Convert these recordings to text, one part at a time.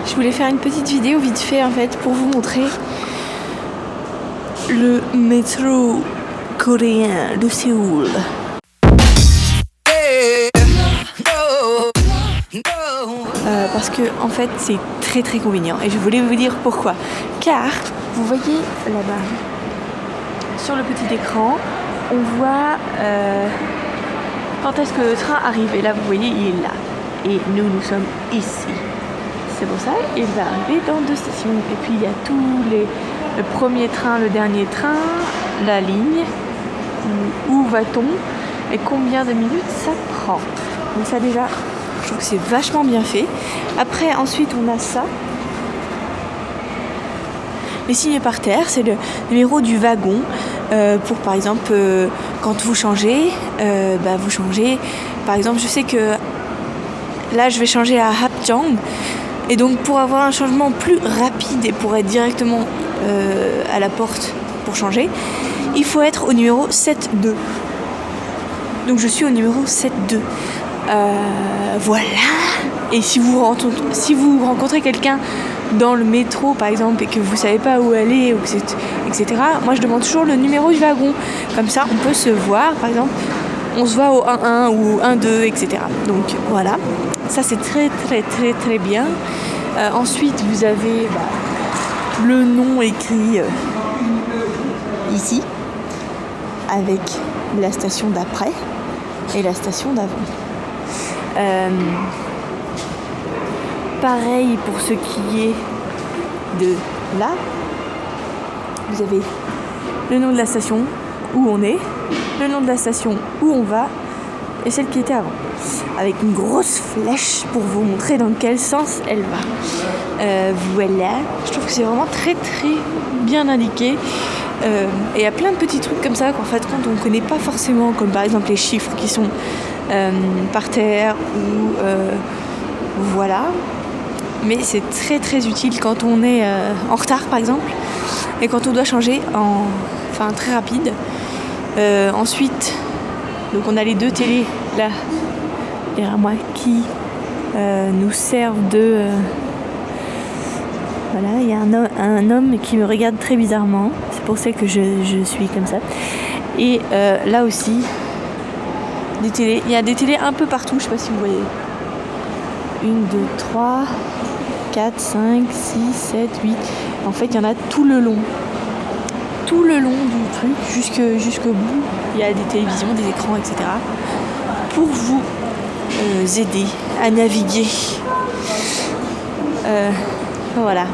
Je voulais faire une petite vidéo vite fait en fait pour vous montrer le métro coréen de Séoul. Parce que en fait c'est très très convenient et je voulais vous dire pourquoi. Car vous voyez là-bas sur le petit écran, on voit quand est-ce que le train arrive. Et là vous voyez il est là. Et nous sommes ici. C'est pour ça il va arriver dans 2 stations. Et puis il y a tous les... le premier train, le dernier train, la ligne, où va-t-on et combien de minutes ça prend. Donc ça déjà, je trouve que c'est vachement bien fait. Après, ensuite, on a ça. Les signes par terre, c'est le numéro du wagon. Pour par exemple, quand vous changez, vous changez. Par exemple, je sais que là, je vais changer à Hapjeong. Et donc, pour avoir un changement plus rapide et pour être directement à la porte pour changer, il faut être au numéro 7-2. Donc, je suis au numéro 7-2. Voilà. Et si vous rencontrez quelqu'un dans le métro par exemple et que vous savez pas où aller, etc., moi je demande toujours le numéro du wagon. Comme ça on peut se voir, par exemple on se voit au 1-1 ou 1-2, etc. Donc voilà, ça c'est très très très très bien. Ensuite vous avez le nom écrit ici avec la station d'après et la station d'avant. Pareil pour ce qui est de là, vous avez le nom de la station où on est, le nom de la station où on va et celle qui était avant, avec une grosse flèche pour vous montrer dans quel sens elle va. Voilà, je trouve que c'est vraiment très très bien indiqué. Et il y a plein de petits trucs comme ça qu'en fait quand on ne connaît pas forcément, comme par exemple les chiffres qui sont par terre ou voilà. Mais c'est très très utile quand on est en retard par exemple et quand on doit changer très rapide. Ensuite, donc on a les 2 télés là derrière moi qui nous servent de... Voilà, il y a un homme qui me regarde très bizarrement, c'est pour ça que je suis comme ça. Et là aussi, des télés. Il y a des télés un peu partout, je sais pas si vous voyez. 1, 2, 3, 4, 5, 6, 7, 8. En fait, il y en a tout le long. Tout le long du truc, jusqu'au bout. Il y a des télévisions, des écrans, etc. Pour vous aider à naviguer. Voilà.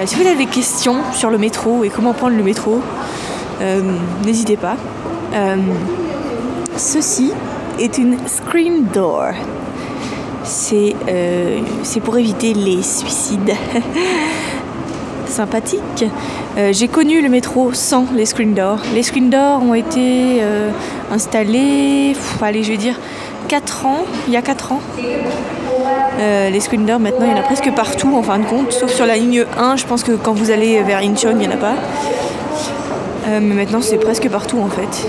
Si vous avez des questions sur le métro et comment prendre le métro, n'hésitez pas. Ceci est une screen door. C'est pour éviter les suicides. Sympathique. J'ai connu le métro sans les screen doors. Les screen doors ont été installés, je vais dire, 4 ans. Il y a 4 ans. Les screen doors, maintenant, il y en a presque partout, en fin de compte. Sauf sur la ligne 1, je pense que quand vous allez vers Incheon, il n'y en a pas. Mais maintenant, c'est presque partout, en fait.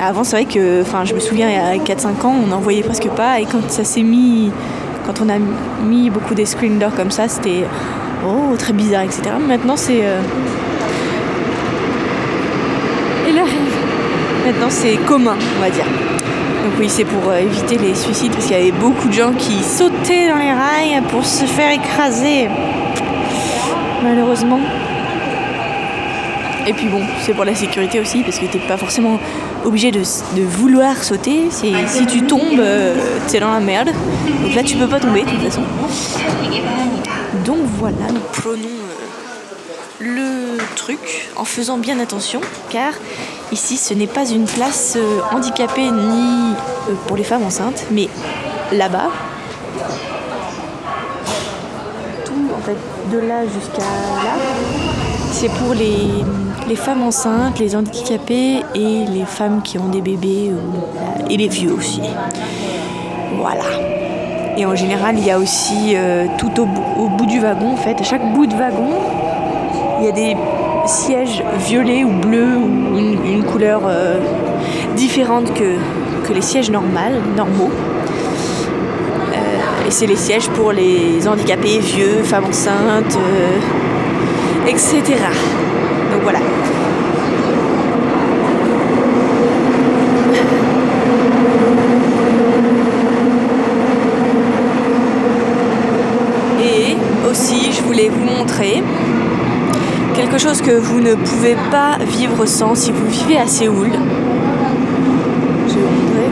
Avant, c'est vrai que, je me souviens, il y a 4-5 ans, on n'en voyait presque pas. Et quand on a mis beaucoup des screen doors comme ça, c'était très bizarre, etc. Mais maintenant, c'est... Maintenant, c'est commun, on va dire. Donc oui, c'est pour éviter les suicides, parce qu'il y avait beaucoup de gens qui sautaient dans les rails pour se faire écraser. Malheureusement. Et puis bon, c'est pour la sécurité aussi, parce que t'es pas forcément obligé de vouloir sauter. Si tu tombes, t'es dans la merde. Donc là, tu peux pas tomber, de toute façon. Donc voilà, nous prenons le truc en faisant bien attention, car ici, ce n'est pas une place handicapée ni pour les femmes enceintes, mais là-bas, tout en fait, de là jusqu'à là, c'est pour les femmes enceintes, les handicapés et les femmes qui ont des bébés et les vieux aussi. Voilà. Et en général, il y a aussi tout au bout du wagon, en fait, à chaque bout de wagon, il y a des sièges violets ou bleus ou une couleur différente que les sièges normaux. Et c'est les sièges pour les handicapés, vieux, femmes enceintes, etc. Donc voilà. Et aussi, je voulais vous montrer quelque chose que vous ne pouvez pas vivre sans si vous vivez à Séoul. Je vais vous montrer.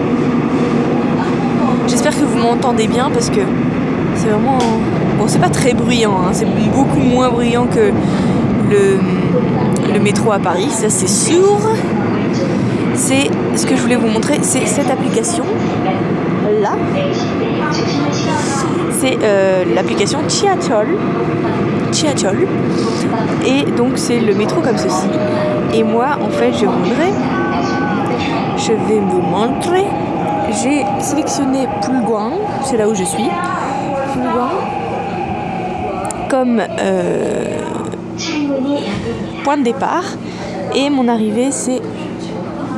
J'espère que vous m'entendez bien parce que c'est vraiment... Bon, c'est pas très bruyant, hein. C'est beaucoup moins bruyant que le métro à Paris, ça c'est sûr. C'est ce que je voulais vous montrer, c'est cette application là. C'est l'application Chiachol. Et donc c'est le métro comme ceci. Et moi en fait je vais vous montrer. J'ai sélectionné Pulgwang, c'est là où je suis. Pulgwang comme point de départ. Et mon arrivée c'est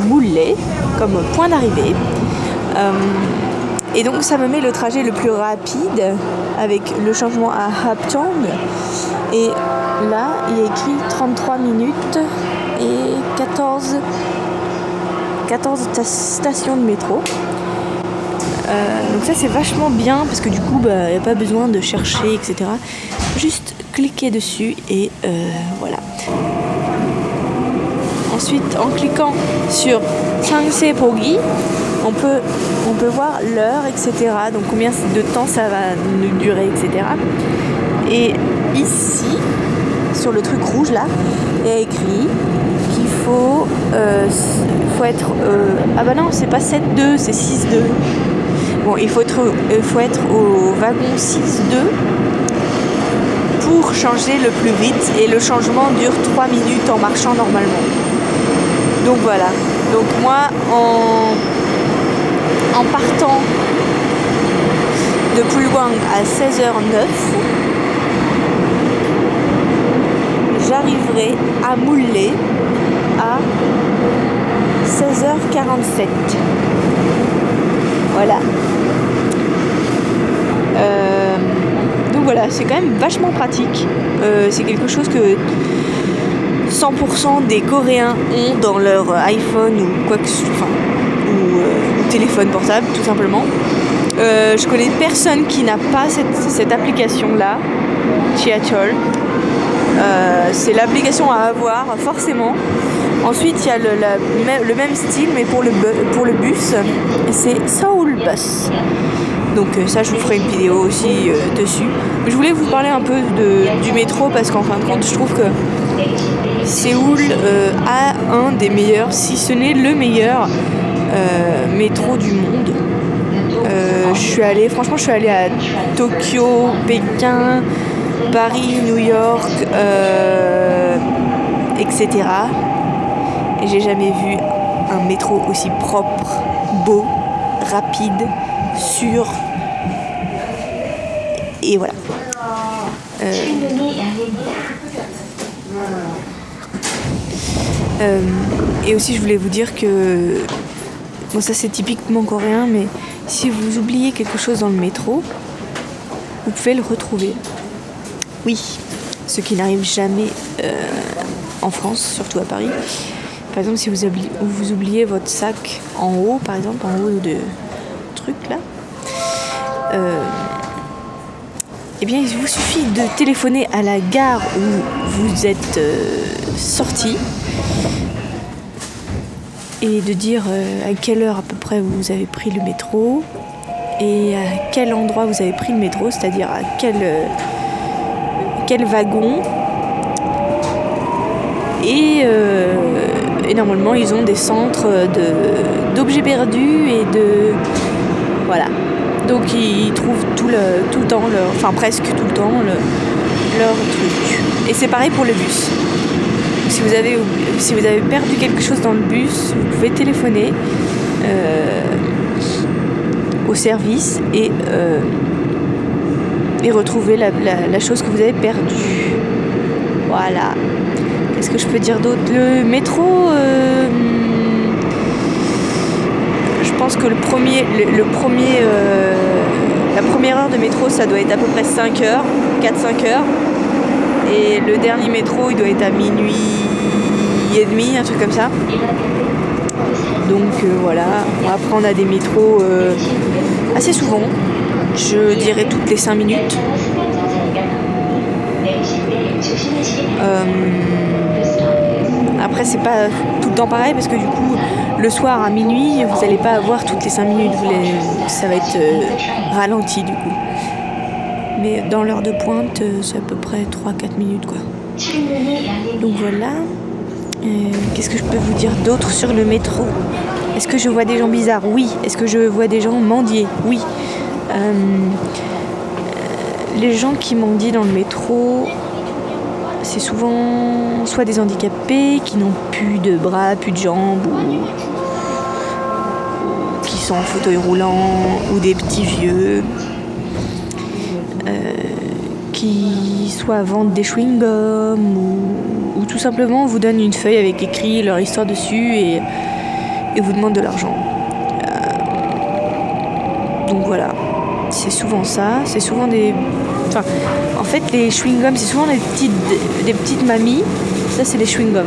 Mullé comme point d'arrivée. Et donc ça me met le trajet le plus rapide avec le changement à Hapjeong. Et là il y a écrit 33 minutes et 14 stations de métro. Donc ça c'est vachement bien parce que du coup il n'y a pas besoin de chercher, etc. Juste cliquer dessus et voilà. Ensuite en cliquant sur Changse Pogi, on peut voir l'heure, etc. Donc combien de temps ça va nous durer, etc. Et ici, sur le truc rouge là, il y a écrit qu'il faut être... ah bah non, c'est pas 7-2, c'est 6-2. Bon, il faut être au wagon 6-2 pour changer le plus vite. Et le changement dure 3 minutes en marchant normalement. Donc voilà. Donc moi, en partant de Pulgwang à 16h09, j'arriverai à Mullé à 16h47. Voilà. Donc voilà, c'est quand même vachement pratique. C'est quelque chose que 100% des Coréens ont dans leur iPhone ou quoi que ce soit, ou téléphone portable, tout simplement. Je connais personne qui n'a pas cette application-là, Chiachol. C'est l'application à avoir, forcément. Ensuite, il y a le même style, mais pour le bus, c'est Seoul Bus. Donc ça, je vous ferai une vidéo aussi dessus. Je voulais vous parler un peu du métro, parce qu'en fin de compte, je trouve que Séoul a un des meilleurs, si ce n'est le meilleur métro du monde. Je suis allée à Tokyo, Pékin, Paris, New York, etc. Et j'ai jamais vu un métro aussi propre, beau, rapide, sûr. Et voilà. Et aussi, je voulais vous dire que... Bon, ça c'est typiquement coréen, mais si vous oubliez quelque chose dans le métro, vous pouvez le retrouver. Oui, ce qui n'arrive jamais en France, surtout à Paris. Par exemple, si vous oubliez votre sac en haut, par exemple, en haut de truc là, eh bien, il vous suffit de téléphoner à la gare où vous êtes sorti et de dire à quelle heure à peu près vous avez pris le métro et à quel endroit vous avez pris le métro, c'est-à-dire à quel wagon. Et normalement, ils ont des centres d'objets perdus et de... Voilà. Donc, ils trouvent tout le temps, enfin presque tout le temps, leur truc. Et c'est pareil pour le bus. Si vous avez perdu quelque chose dans le bus, vous pouvez téléphoner au service et retrouver la chose que vous avez perdue. Voilà. Qu'est-ce que je peux dire d'autre ? Le métro, je pense que le premier La première heure de métro, ça doit être à peu près 5 heures, 4-5 heures. Et le dernier métro, il doit être à minuit et demi, un truc comme ça. Donc voilà, après on a des métros assez souvent, je dirais toutes les 5 minutes. Après c'est pas tout le temps pareil parce que du coup le soir à minuit vous n'allez pas avoir toutes les 5 minutes, ça va être ralenti du coup. Mais dans l'heure de pointe c'est à peu près 3-4 minutes quoi. Donc voilà. Qu'est-ce que je peux vous dire d'autre sur le métro? Est-ce que je vois des gens bizarres? Oui. Est-ce que je vois des gens mendier? Oui. Les gens qui mendient dans le métro, c'est souvent soit des handicapés qui n'ont plus de bras, plus de jambes, ou qui sont en fauteuil roulant, ou des petits vieux, qui soit vendent des chewing-gums, ou tout simplement vous donnent une feuille avec écrit leur histoire dessus et vous demandent de l'argent. Donc voilà, c'est souvent ça, c'est souvent des... Enfin, en fait, les chewing-gums, c'est souvent des petites mamies. Ça, c'est des chewing-gums.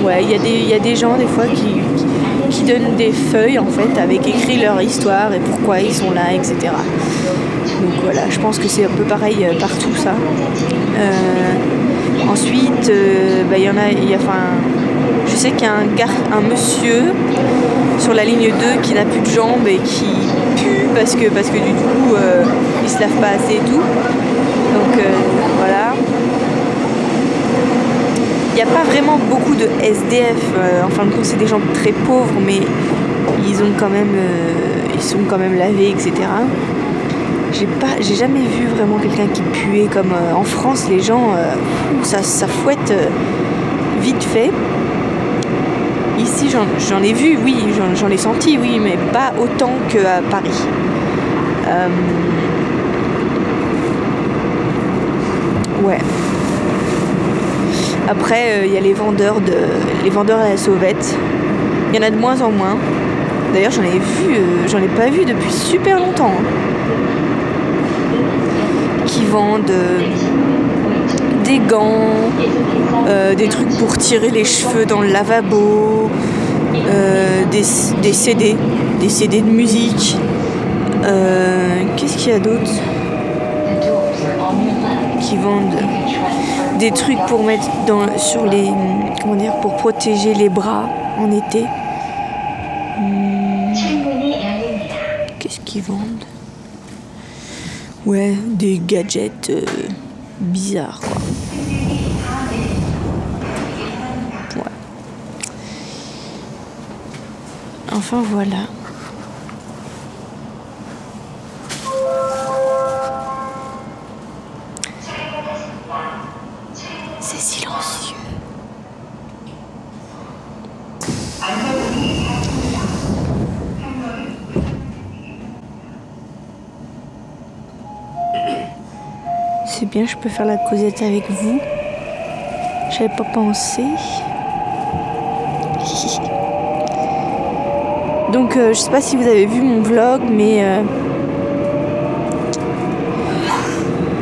Ouais, il y a des gens, des fois, qui donnent des feuilles, en fait, avec écrit leur histoire et pourquoi ils sont là, etc. Donc voilà, je pense que c'est un peu pareil partout, ça. Ensuite, je sais qu'il y a un monsieur sur la ligne 2 qui n'a plus de jambes et qui pue parce que du coup il se lave pas assez et tout. Donc voilà. Il n'y a pas vraiment beaucoup de SDF. En fin de compte, c'est des gens très pauvres, mais ils sont quand même lavés, etc. J'ai jamais vu vraiment quelqu'un qui puait comme en France. Les gens, ça fouette vite fait. Ici, j'en ai vu, oui, j'en ai senti, oui, mais pas autant qu'à Paris. Ouais. Après, il y a les vendeurs à la sauvette. Il y en a de moins en moins. D'ailleurs, j'en ai pas vu depuis super longtemps. Qui vendent des gants, des trucs pour tirer les cheveux dans le lavabo, des CD de musique. Qu'est-ce qu'il y a d'autre? Qui vendent des trucs pour mettre pour protéger les bras en été. Qu'est-ce qu'ils vendent? Ouais, des gadgets bizarres, quoi. Ouais. Enfin, voilà. C'est silencieux. C'est bien, je peux faire la causette avec vous. J'avais pas pensé. Donc je sais pas si vous avez vu mon vlog, mais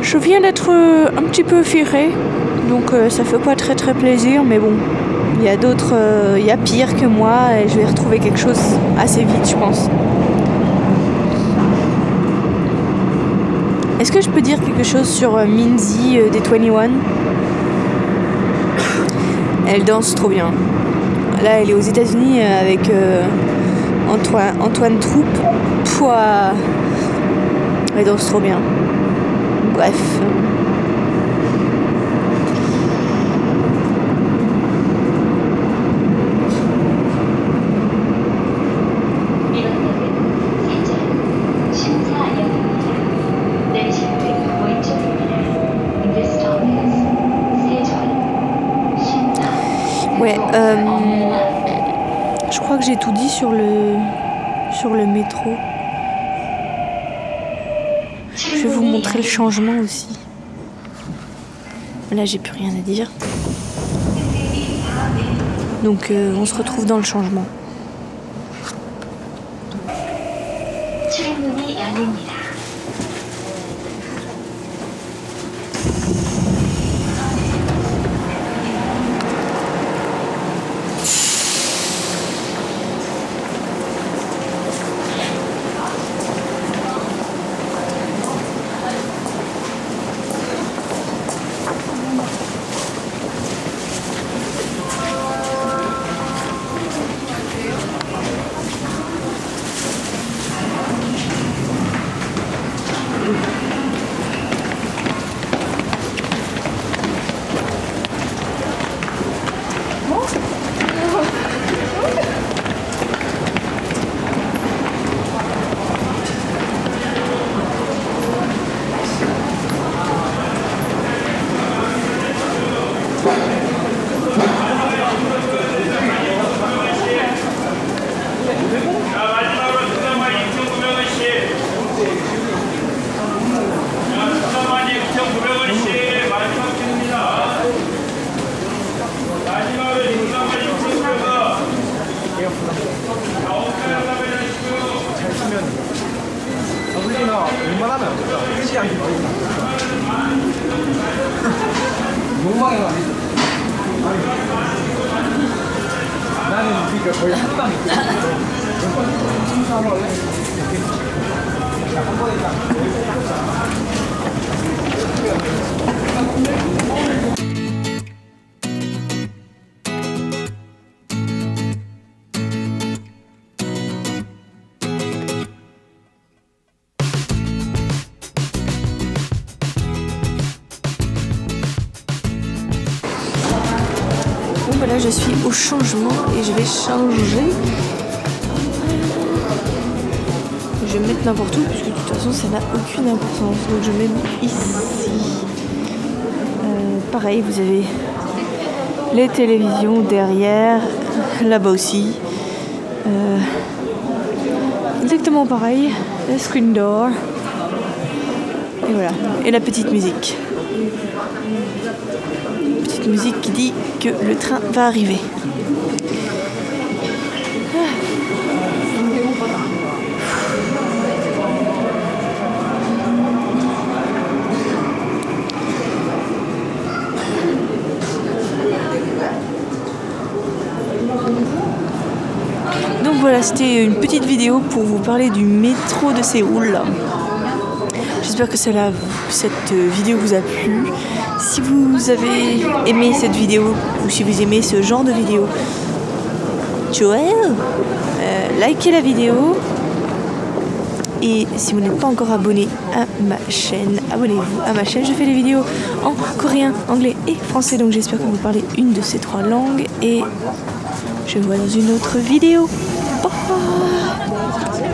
je viens d'être un petit peu virée. Donc ça fait pas très très plaisir, mais bon, il y a pire que moi et je vais retrouver quelque chose assez vite, je pense. Est-ce que je peux dire quelque chose sur Minzy des 21? Elle danse trop bien. Là, elle est aux États-Unis avec Antoine Troupe. Pouah, elle danse trop bien. Bref. Ouais, je crois que j'ai tout dit sur le métro. Je vais vous montrer le changement aussi. Là, j'ai plus rien à dire. Donc, on se retrouve dans le changement. 출입문이 열립니다. 웬만하면 끝이 안 돼. 욕망이 아니죠. 나는 그러니까 거의 한 방에 한번 할래? 한 번에 딱. Voilà, je suis au changement et je vais changer. Je vais me mettre n'importe où puisque de toute façon ça n'a aucune importance. Donc je me mets ici. Pareil, vous avez les télévisions derrière, là-bas aussi. Exactement pareil, le screen door. Et voilà, et la petite musique. Musique qui dit que le train va arriver. Donc voilà, c'était une petite vidéo pour vous parler du métro de Séoul. J'espère que cette vidéo vous a plu. Si vous avez aimé cette vidéo ou si vous aimez ce genre de vidéo, likez la vidéo. Et si vous n'êtes pas encore abonné à ma chaîne, abonnez-vous à ma chaîne. Je fais des vidéos en coréen, anglais et français. Donc j'espère que vous parlez une de ces trois langues. Et je vous vois dans une autre vidéo. Bye.